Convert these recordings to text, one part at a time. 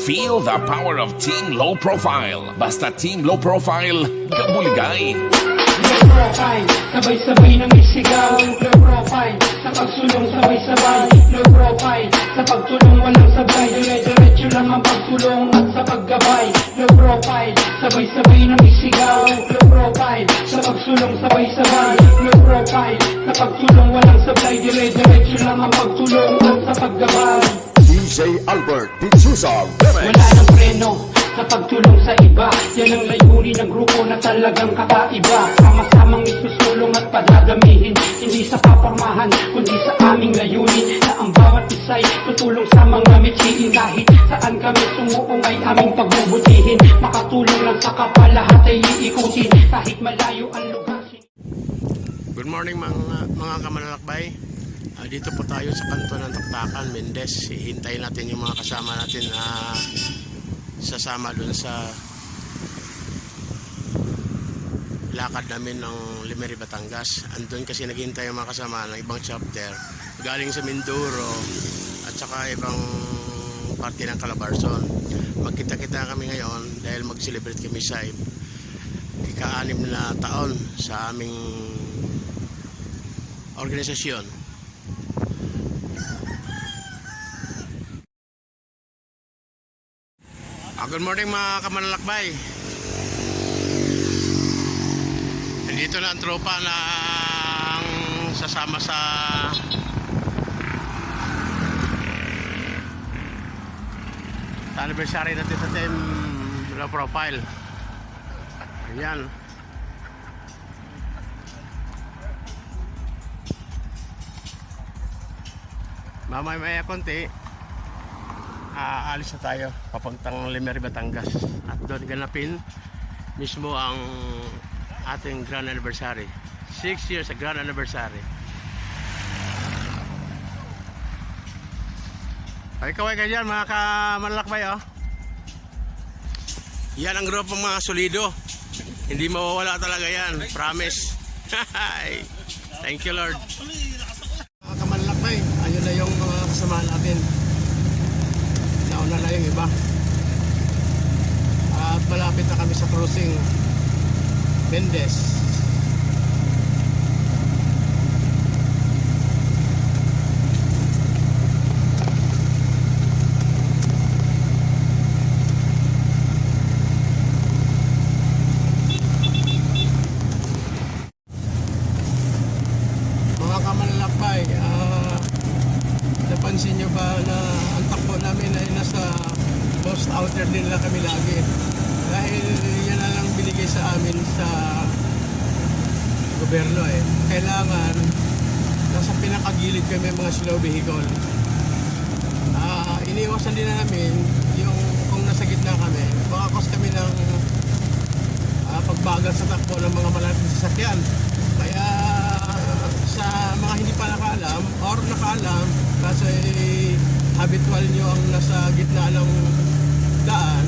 Feel the power of Team Low Profile. Basta Team Low Profile, kabuligay. Low profile, sabay-sabay nang isigaw. Low profile, sa pagsulong sabay-sabay. Low profile, sa pagtulong walang sabay. Dire-diretso lang ang pagtulong at sa paggabay. Low profile, sabay-sabay nang isigaw. Low profile, sa pagsulong sabay-sabay. Low profile, sa pagtulong walang sabay. Dire-diretso lang ang pagtulong at sa paggabay. DJ Albert Dichusa Remix. Wala nang preno sa pagtulong sa iba. Yan ang layunin ng grupo na talagang kakaiba. Sama-samang isusulong at padadamihin, hindi sa papormahan kundi sa aming layunin, na ang bawat isa'y tutulong sa mga mithiin. Kahit saan kami sumuong ay aming pagbubutihin. Makatulong lang sa kapwa, lahat ay iikutin kahit malayo ang lugar. Good morning mga kamanlalakbay. Dito po tayo sa kanto ng Taktakan, Mendez. Hihintayin natin yung mga kasama natin na sasama dun sa lakad namin ng Lemery, Batangas. Andun kasi naghihintay yung mga kasama ng ibang chapter galing sa Mindoro at saka ibang parte ng Calabarzon. Magkita-kita kami ngayon dahil mag-celebrate kami sa ika-6 na taon sa aming organisasyon. Good morning mga kamanlalakbay. Nandito na ang tropa na sasama sa anniversary natin sa Team Low Profile. Ayan. Mamaya konti aalis na tayo papuntang Lemery, Batangas, at doon ganapin mismo ang ating grand anniversary. 6 years sa grand anniversary. Ay kaway ka dyan mga kamanlalakbay, oh. Yan ang grupo mga solido, hindi mawawala talaga yan, promise. Thank you Lord. Mga kamanlalakbay, ayun na yung mga kasama natin. Nauna na yung iba at malapit na kami sa crossing Mendez. Mga kamanlalakbay, napansin nyo ba na ang takbo namin ay nasa post outer din lang kami lagi, dahil yan na lang binigay sa amin sa gobyerno. Kailangan nasa pinakagilid kami mga slow vehicle. Iniiwasan din namin yung kung nasa gitna kami, makakos kami ng pagbagal sa takbo ng mga malaking sasakyan. Kaya sa mga hindi pa nakaalam or nakaalam kasi habitual nyo ang nasa gitna ng daan,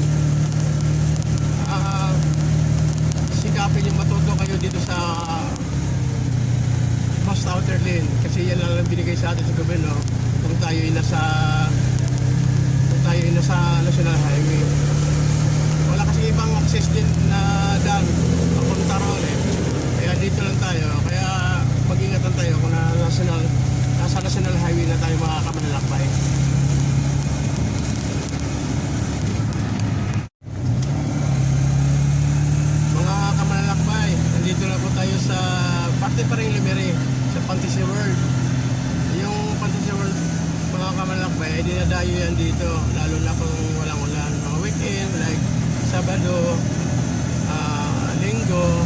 sikapin yung matuto kayo dito sa most outer lane, kasi yan lang binigay sa atin sa gobyerno kung tayo ay nasa national highway. Wala kasi ibang access din na daan papunta roon kaya dito lang tayo. Kaya mag-ingatan tayo kung nasa national highway na tayo mga kamanlalakbay. Mga kamanlalakbay, nandito na po tayo sa parte pa rin Lemery, sa Fantasy World. Yung Fantasy World mga kamanlalakbay ay dinadayo yan dito, lalo na kung walang ulan. Mga weekend like Sabado, Linggo,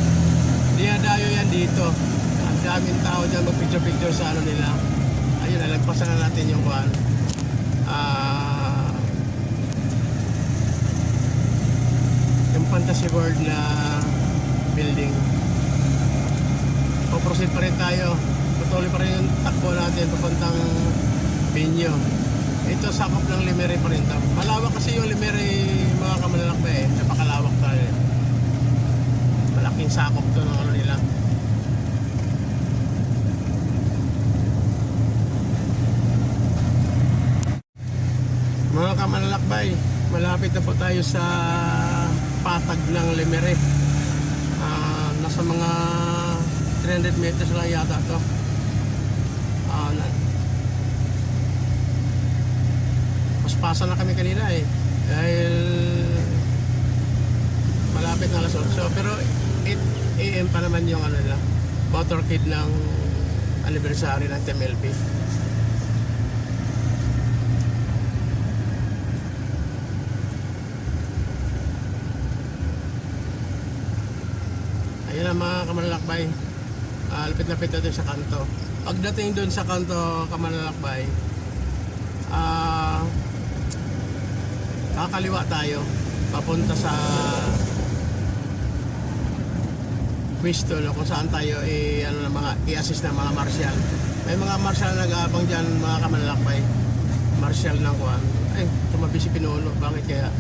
dinadayo yan dito. Ang daming tao dyan mag-picture-picture sa ano nila. Ayun, nalagpasan na natin yung kuhan. Yung Fantasy World na building. Proceed pa rin tayo. Patuloy pa rin yung takbo natin papuntang Binyo. Ito sakop ng Lemery pa rin. Malawak kasi yung Lemery mga kamanlalakbay. Napakalawak tayo. malaking sakop to ng ano nila. Mga kamanlalakbay, malapit na po tayo sa patag ng Lemery. Nasa mga 300 meters lang yata to. Paspasan na kami kanina eh. Dahil malapit na alas 8. Pero 8 AM pa naman yung ano nila, motorcade ng anniversary ng TMLP. Ayan ang mga kamanlalakbay. Lapit-lapit natin sa kanto. Pagdating doon sa kanto kamanlalakbay, kakaliwa tayo papunta sa pwesto, no, kung saan tayo ano, na mga i-assist ng mga marshal. May mga marshal na nag-aabang dyan, mga kamanlalakbay. Marshal ng kuwan. Ay, tumabi si Pinuno. Bakit kaya?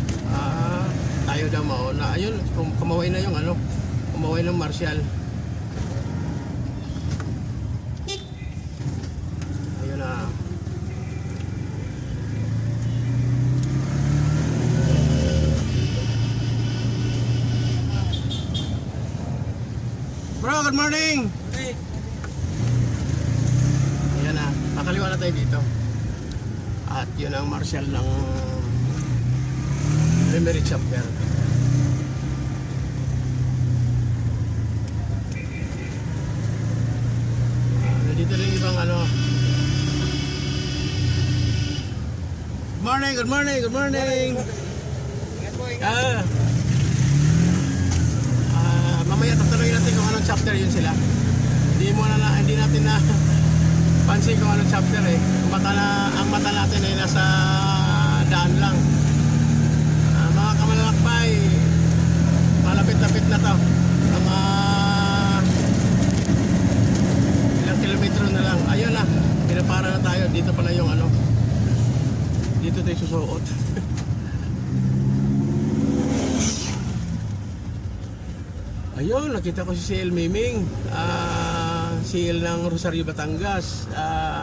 Tayo daw mauna. Ayun, kumaway na yung ano, kumaway ng marshal. Ayun na. Bro, good morning! Ayan na, kakaliwa na tayo dito. At yun ang marshal ng Lemery chapter. Dito rin ibang ano. Good morning, good morning, good morning! Mamaya tatanungin natin kung anong chapter yun sila. Hindi natin na pansin kung anong chapter eh. Ang mata natin ay nasa daan lang. Mga kamanlalakbay, malapit-lapit na to. Mga ilang kilometro na lang. Ayun na, pinapara na tayo. Dito pala yung ano, dito tayo susuot. Ayun, nakita ko si CL Miming, CL ng Rosario, Batangas.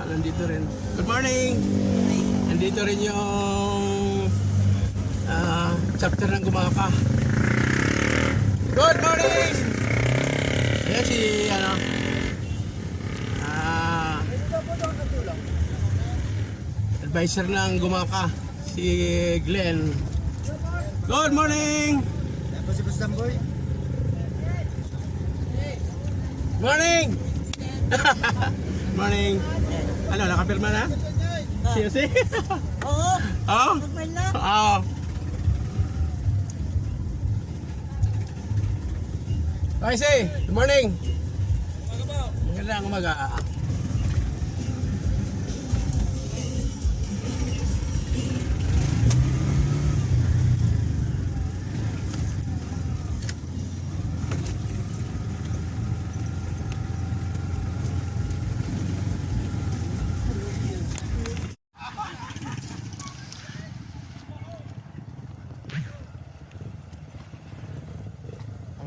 Nandito rin. Good morning! Nandito rin yung chapter ng Gumaka. Good morning! Ayan si, ano, advisor ng Gumaka, si Glenn. Good morning! Si Bustamboy. Morning! Morning! Ano, nakapirma na? Seriously? Oo. Oo? Kapal na. Oo. Okay, say, good morning! Magandang umaga.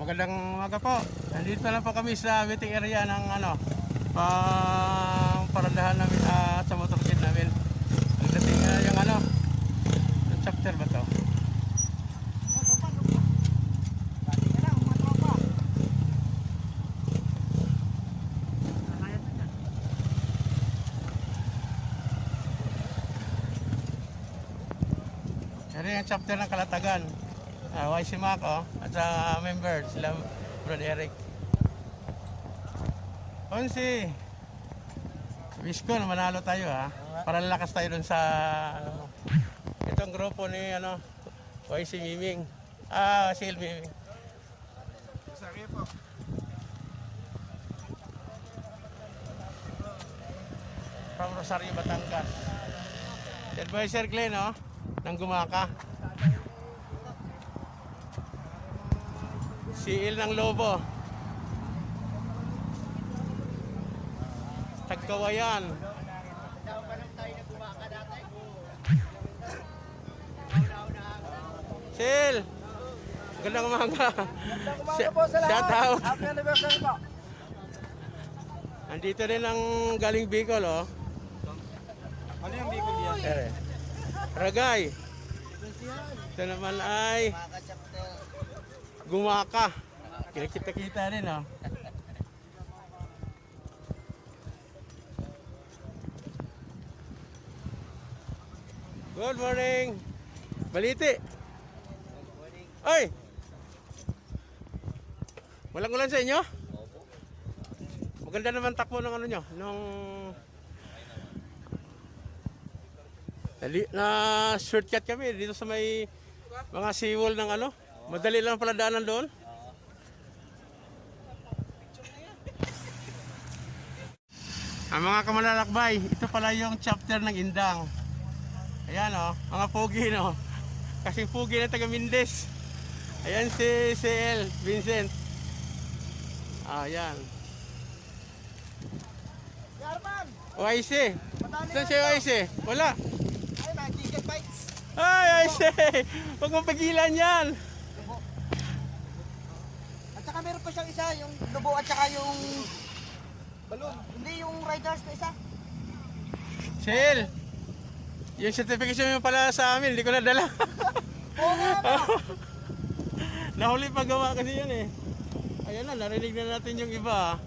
Magandang umaga po. Nandito na po kami sa waiting area ng ano, paradahan namin sa motorcade namin. Pagdating yung ano, yung chapter ba to? Ito yung chapter ng Kalatagan. YC Mac, at sa member sila Brad Eric. Onsi, wish ko na manalo tayo para lalakas tayo dun sa ano, itong grupo ni ano, YC Miming, CL Miming. From Rosario, Batangas. Advisor Glenn, ng Gumaka. CL ng Lobo, Tagkawayan. CL, Magandang umaga. Umaga po sa lahat. Shout out. Happy anniversary po. Andito rin ang galing Bicol, oh. Ano yung Bicol yan? Ragay. Ito naman ay Gumaka. Kinakita-kita rin, oh. Good morning. Baliti. Ay! Walang ulan sa inyo? Maganda naman takbo ng ano nyo, nung na shortcut kami dito sa may mga seawall ng ano. Madali lang pala daanan doon. Ang mga kamalalakbay, ito pala yung chapter ng Indang. Ayan o, mga pogi no. Kasing pogi na taga Mindes. Ayan si CL, Vincent. Ayan. Yarman! OIC. Saan si OIC? Wala. Ay, mga ticket bites. Ay, OIC! Huwag mong pagilan yan. At saka meron pa siyang isa, yung dubo at saka yung balloon. Hindi yung riders na isa. CL, yung certification mo pala sa amin, hindi ko nadala. Oo nga ba? Nahuli paggawa kasi yun eh. Ayan na, narinig na natin yung iba.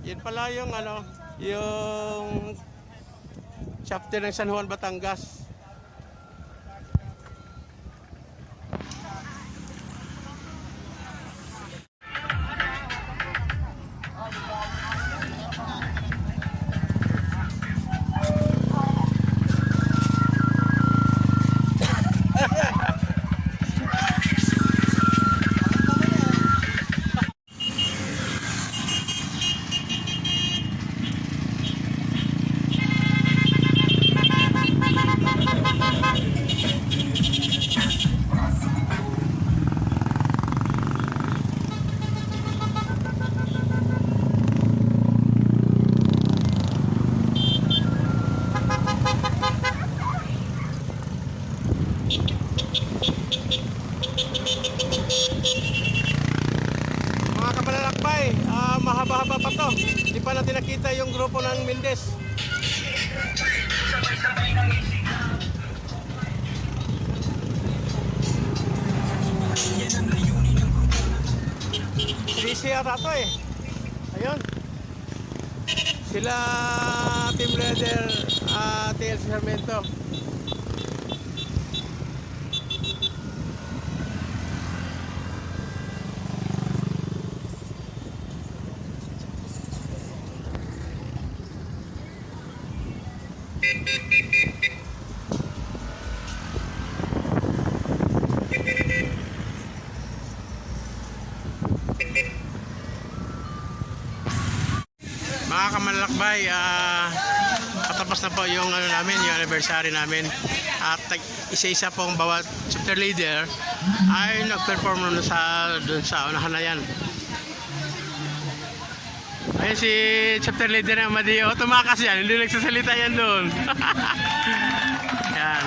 Yan pala yung ano, yung chapter ng San Juan, Batangas. Mga kapalalakbay, mahaba-haba pa to. Hindi pa natin nakita yung grupo ng Mindes. Busy ata to eh. Ayun. Sila team leader TL Sarmiento. Mga kamanlakbay, patapos na po yung ano namin, yung anniversary namin. At isa-isa pong bawat chapter leader ay nag-perform doon sa unahan na yan. Ayun si chapter leader ng Amadeo, tumakas yan, hindi nagsasalita yan doon. Yan.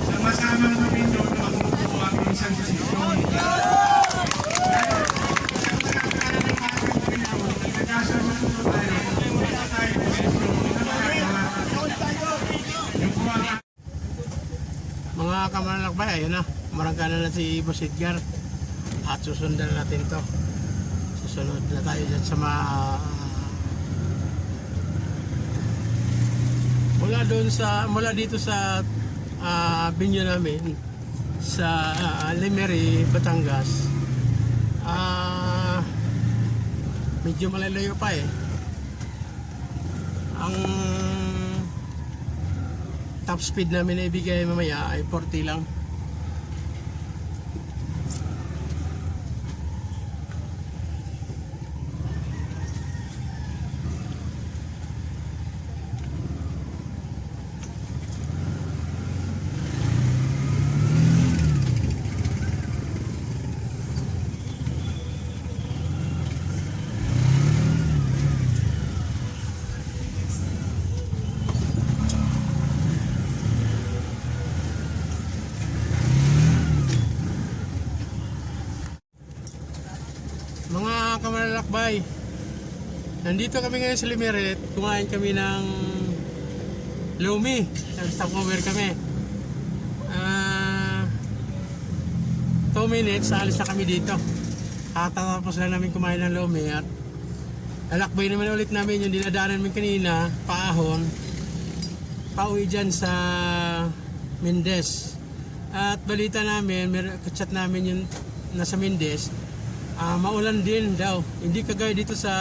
Sama-sama kami doon ang bubuo ang isang desisyon. Nagkasama tayo, wala tayo desisyon na magagawa. Mga kamanlakbay, ayun na, marangkanan na si Boss Edgar at susundan natin to. Susunod na tayo dyan sa mula dito sa binyo namin sa Lemery, Batangas. Medyo malalayo pa eh. Ang top speed namin na ibigay mamaya ay 40 lang. Lakbay. Nandito kami ngayon sa Limeret. Kumain kami ng Lomi. Stopover kami. 2 minutes, alis na kami dito. Tapos lang namin kumain ng Lomi at lalakbay naman ulit namin yung dinadaanan namin kanina, Paahon. Pauwi dyan sa Mendez. At balita namin, chat namin yung nasa Mendez, maulan din daw. Hindi kagaya dito sa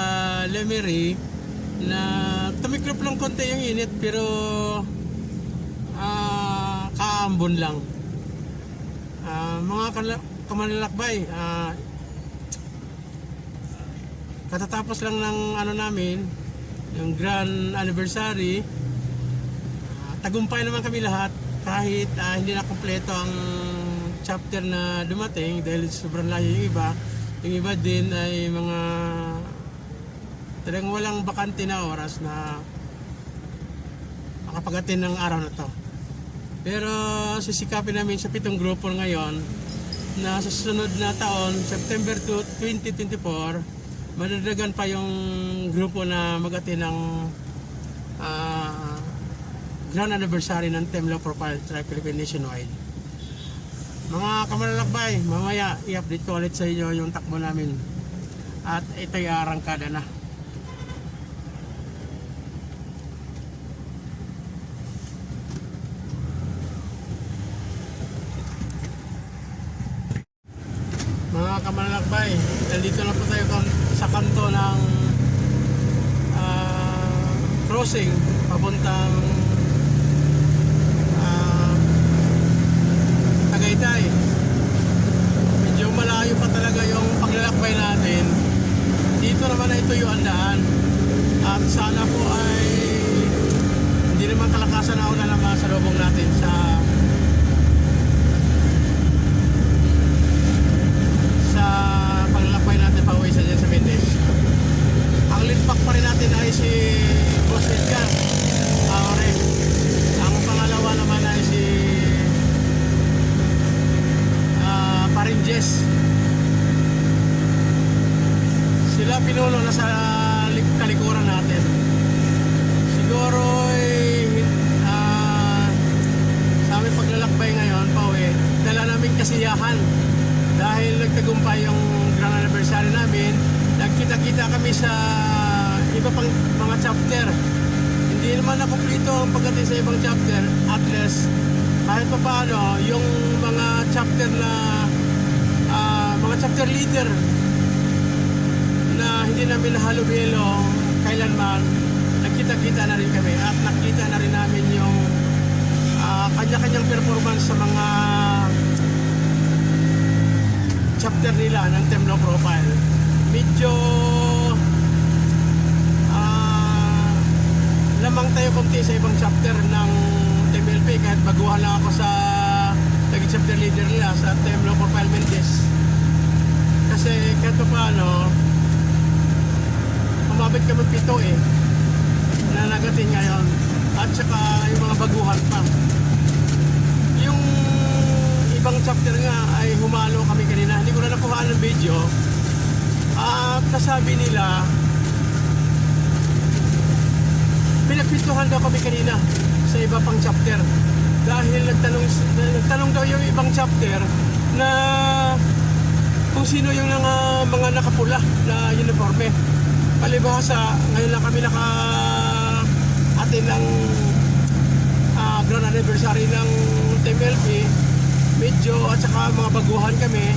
Lemery na tumiklop lang konti yung init pero kaambon lang. Mga kamanlalakbay, katatapos lang ng ano namin, yung grand anniversary. Tagumpay naman kami lahat kahit hindi na kompleto ang chapter na dumating dahil sobrang layo yung iba. Yung iba din ay mga talagang walang bakante na oras na makapagatin ng araw na to. Pero sisikapin namin sa 7 grupo ngayon na sa susunod na taon, September 2, 2024, madagdagan pa yung grupo na magatin ng grand anniversary ng Team Low Profile Tribe Philippine Nationwide. Mga kamanlalakbay, mamaya i-update ko ulit sa inyo yung takbo namin. At ito'y arangkada na. Mga kamanlalakbay, nandito na po tayo sa kanto ng crossing papuntang Tagaytay. Medyo malayo pa talaga yung paglalakbay natin. Dito naman ay tuyo ang daan. At sana po ay hindi naman kalakasan na ulan naman sa lubong natin sa paglalakbay natin pauwi sa dyan sa Mendez. Ang litpak pa rin natin ay si Boss Edgar Aore. Ang pangalawa naman ay si Parinjes. Sila pinuno na sa kalikuran natin. Siguro sa aming paglalakbay ngayon pauwi, dala namin kasiyahan dahil nagtagumpay yung grand anniversary namin. Nagkita-kita kami sa iba pang mga chapter. Hindi naman na kumpleto ang pagdating sa ibang chapter. At least kahit pa paano yung mga chapter na mga chapter leader na hindi namin nahalubilo kailanman, nagkita-kita na rin kami at nakita na rin namin yung kanya-kanyang performance sa mga chapter nila ng Team Low Profile. Medyo lamang tayo konti sa ibang chapter ng Team LP kahit baguhan lang ako sa naging chapter leader nila sa Team Low Profile Mendez. Kasi kahit pa paano umabot kami 7 na nagating ngayon at saka yung mga baguhan pa. Yung ibang chapter nga ay humalo kami kanina, hindi ko na nakuhaan ng video. Nasabi nila pinagpintuhan daw kami kanina sa iba pang chapter dahil nagtanong daw yung ibang chapter na kung sino yung mga nakapula na uniforme. Palibhasa, ngayon lang kami naka-atin ng grand anniversary ng Team LP. Medyo at saka mga baguhan kami.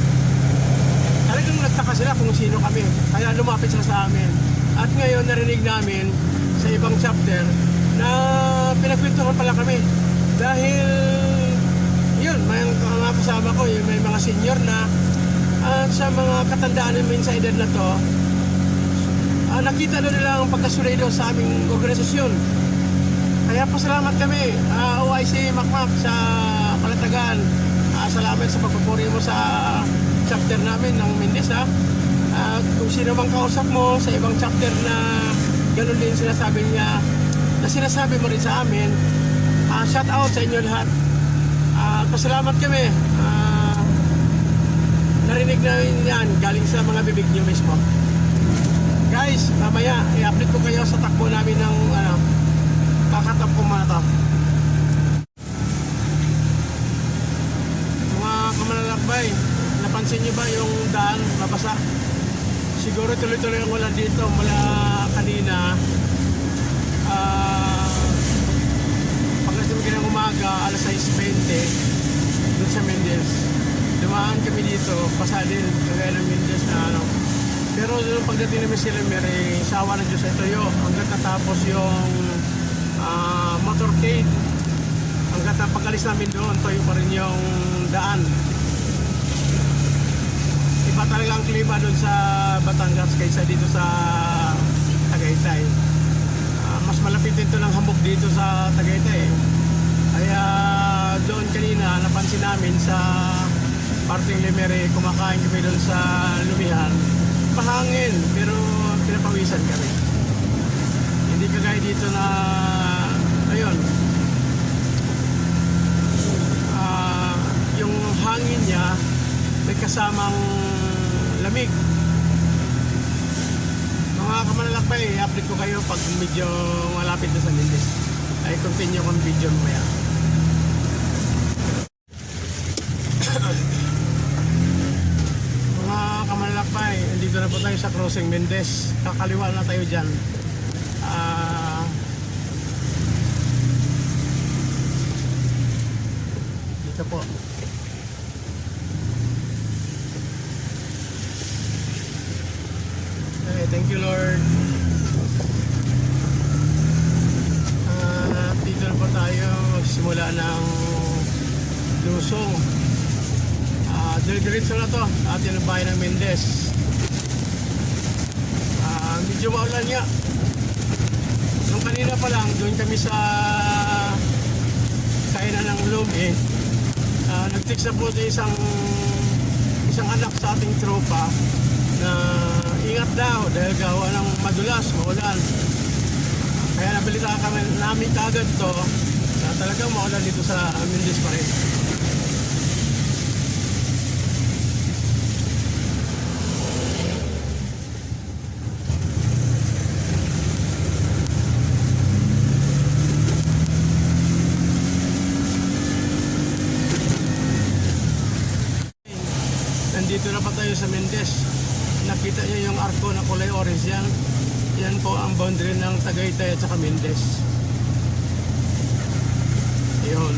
Talagang nagtaka sila kung sino kami. Kaya lumapit sila sa amin. At ngayon narinig namin sa ibang chapter na pinagkwentuhan pala kami. Dahil yun, may mga kasama ko, may mga senior na at sa mga katandaan namin sa edad na to, nakita na nila ang pagkasurido sa aming organisasyon. Kaya pasalamat kami, OIC Makmak sa Kalatagan. Salamat sa pagpupuri mo sa chapter namin ng Mendez. Kung sino bang kausap mo sa ibang chapter na gano'n din sinasabi niya, na sinasabi mo rin sa amin, shout out sa inyo lahat. Pasalamat kami. Narinig namin yan galing sa mga bibig niyo mismo. Guys, mamaya i-update ko kayo sa takbo namin ng kakatap ko muna to. Mga kamalalakbay, napansin nyo ba yung daan mabasa? Siguro tuloy-tuloy ang wala dito mula kanina. Pagkasama ng umaga, alas 6:20 doon sa Mendez. Dumaan kami dito, pasa din, kagaya ng Mendez na ano. Pero doon pagdating namin sila, may sawa ng Diyos ay tuyo. Hanggat natapos yung motorcade. Hanggat pag-alis namin doon, tuyo pa rin yung daan. Iba talaga ang klima doon sa Batangas kaysa dito sa Tagaytay. Mas malapit dito ng hamog dito sa Tagaytay. Kaya doon kanina napansin namin sa parting Limere, kumakain kami doon sa Lumihan. Mahangin pero pinapawisan kami. Hindi kagaya dito na ayun. Yung hangin niya may kasamang lamig. Mga kamanalakbay, i-update ko kayo pag medyo malapit na sa Mendez. Ay continue kong video maya. Mga kamanalakbay, dito na po tayo sa crossing Mendez. Kakaliwa na tayo dyan. Dito po. Okay, thank you Lord. Dito na po tayo magsimula ng lusong. Diretso na to atin ang bayan ng Mendez. Medyo maulan nga. Nung kanina pa lang doon kami sa kainan ng Lumi. Nag-text na po isang anak sa ating tropa na ingat daw dahil gawa ng madulas, maulan. Kaya nabalita kami namin kagad to na talagang maulan dito sa Mendez pa rin. Nandito na pa tayo sa Mendez. Nakita niyo yung arko na kulay orange yan. Yan po ang boundary ng Tagaytay at saka Mendez. Ayun.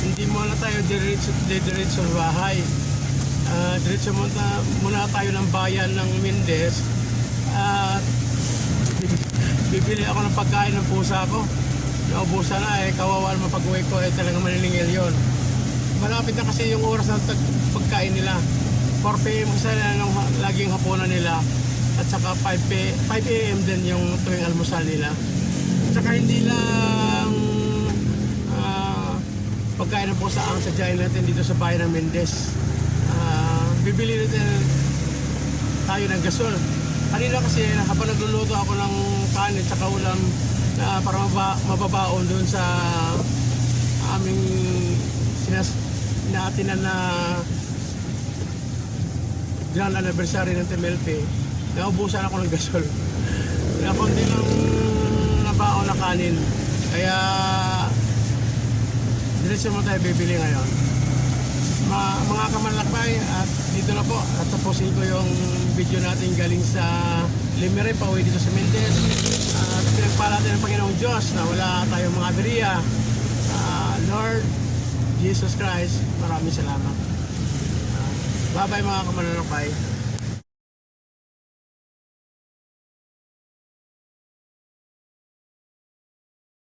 Hindi muna tayo diretso sa bahay. Diretso muna tayo ng bayan ng Mendez. Bibili ako ng pagkain ng pusa ko. Naubusan na kawawa naman pag-uwi ko talagang maniningil yun. Malapit na kasi yung oras ng pagkain nila. 4 PM kasi laging hapunan nila. At saka 5 AM din yung tuwing almusal nila. At saka hindi lang pagkain ng pusa ang sadyain natin dito sa bayan ng Mendez. Bibili natin tayo ng gasol. Kanina kasi habang nagluluto ako ng kanin at saka ulam para mababaon doon sa aming naatinan na grand anniversary ng TMLP. Naubusan ako ng gasol. Nakunti lang nabaon na kanin. Kaya diretso mo tayo bibili ngayon. Mga kamanlakbay, at dito na po at tapusin ko yung video natin galing sa Limere pauwi dito sa Mendez. At pinagpala natin ng Panginoong Diyos na wala tayong mga aberya. Lord Jesus Christ, maraming salamat. Bye-bye mga kamanlalakbay.